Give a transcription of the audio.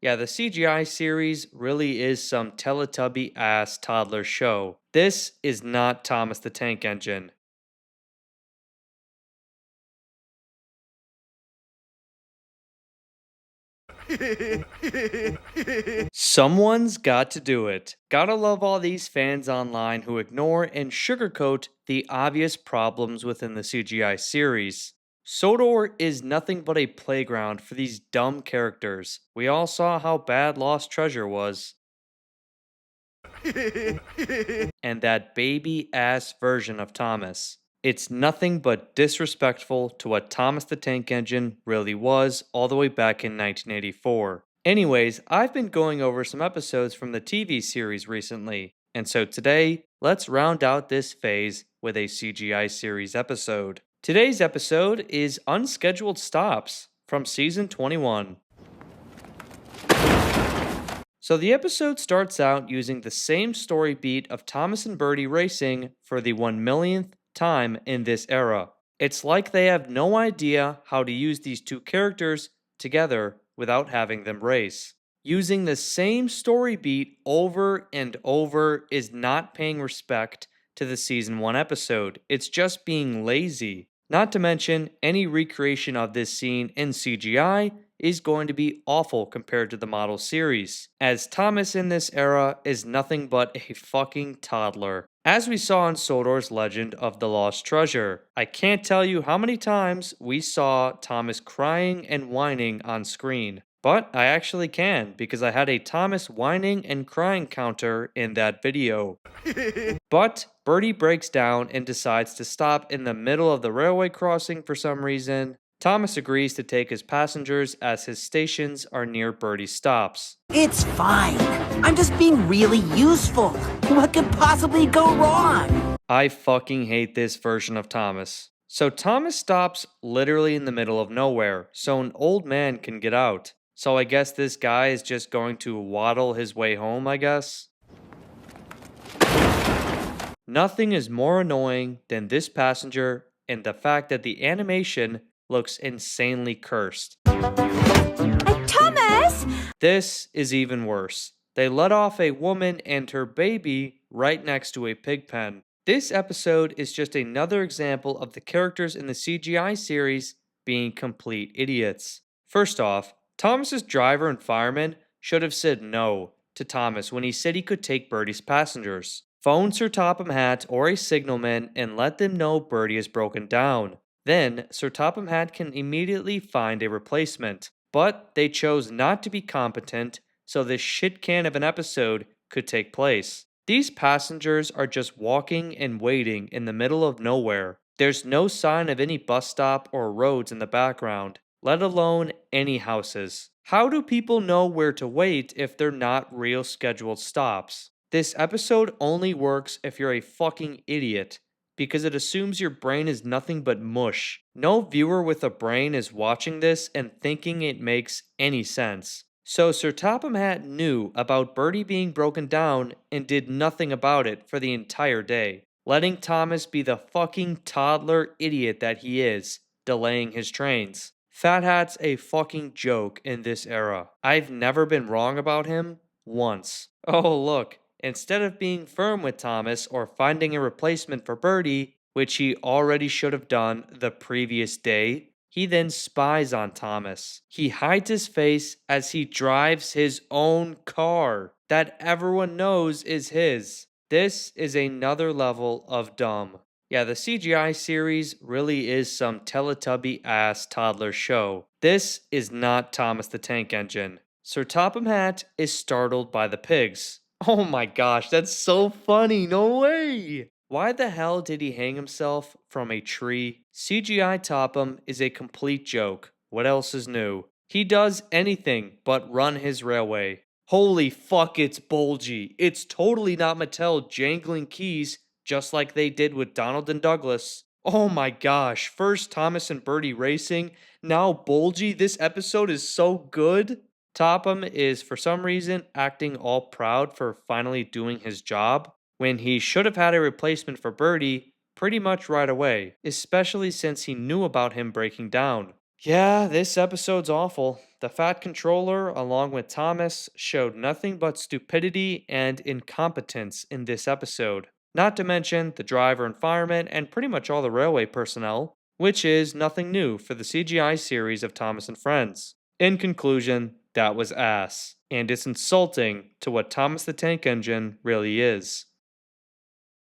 Yeah, the CGI series really is some Teletubby ass toddler show. This is not Thomas the Tank Engine. Someone's got to do it. Gotta love all these fans online who ignore and sugarcoat the obvious problems within the CGI series. Sodor is nothing but a playground for these dumb characters. We all saw how bad Lost Treasure was. And that baby ass version of Thomas. It's nothing but disrespectful to what Thomas the Tank Engine really was all the way back in 1984. Anyways, I've been going over some episodes from the TV series recently, and so today, let's round out this phase with a CGI series episode. Today's episode is Unscheduled Stops from season 21. So the episode starts out using the same story beat of Thomas and Birdie racing for the 1 millionth time in this era. It's like they have no idea how to use these two characters together without having them race. Using the same story beat over and over is not paying respect to the season 1 episode. It's just being lazy. Not to mention, any recreation of this scene in CGI is going to be awful compared to the model series, as Thomas in this era is nothing but a fucking toddler. As we saw in Sodor's Legend of the Lost Treasure, I can't tell you how many times we saw Thomas crying and whining on screen. But I actually can, because I had a Thomas whining and crying counter in that video. But Birdie breaks down and decides to stop in the middle of the railway crossing for some reason. Thomas agrees to take his passengers as his stations are near Birdie's stops. It's fine. I'm just being really useful. What could possibly go wrong? I fucking hate this version of Thomas. So Thomas stops literally in the middle of nowhere, so an old man can get out. So I guess this guy is just going to waddle his way home, I guess? Nothing is more annoying than this passenger and the fact that the animation looks insanely cursed. Thomas! This is even worse. They let off a woman and her baby right next to a pig pen. This episode is just another example of the characters in the CGI series being complete idiots. First off, Thomas's driver and fireman should have said no to Thomas when he said he could take Birdie's passengers. Phone Sir Topham Hatt or a signalman and let them know Birdie is broken down. Then, Sir Topham Hatt can immediately find a replacement. But they chose not to be competent, so this shit can of an episode could take place. These passengers are just walking and waiting in the middle of nowhere. There's no sign of any bus stop or roads in the background, let alone any houses. How do people know where to wait if they're not real scheduled stops? This episode only works if you're a fucking idiot, because it assumes your brain is nothing but mush. No viewer with a brain is watching this and thinking it makes any sense. So Sir Topham Hatt knew about Birdie being broken down and did nothing about it for the entire day, letting Thomas be the fucking toddler idiot that he is, delaying his trains. Fat Hat's a fucking joke in this era. I've never been wrong about him once. Oh look, instead of being firm with Thomas or finding a replacement for Birdie, which he already should have done the previous day, he then spies on Thomas. He hides his face as he drives his own car that everyone knows is his. This is another level of dumb. Yeah, the CGI series really is some Teletubby ass toddler show. This is not Thomas the Tank Engine. Sir Topham Hatt is startled by the pigs. Oh my gosh, that's so funny, no way! Why the hell did he hang himself from a tree? CGI Topham is a complete joke. What else is new? He does anything but run his railway. Holy fuck, it's Bulgy. It's totally not Mattel jangling keys just like they did with Donald and Douglas. Oh my gosh, first Thomas and Birdie racing, now Bulgy. This episode is so good. Topham is, for some reason, acting all proud for finally doing his job, when he should have had a replacement for Birdie pretty much right away, especially since he knew about him breaking down. Yeah, this episode's awful. The Fat Controller, along with Thomas, showed nothing but stupidity and incompetence in this episode. Not to mention the driver and fireman and pretty much all the railway personnel, which is nothing new for the CGI series of Thomas and Friends. In conclusion, that was ass, and it's insulting to what Thomas the Tank Engine really is.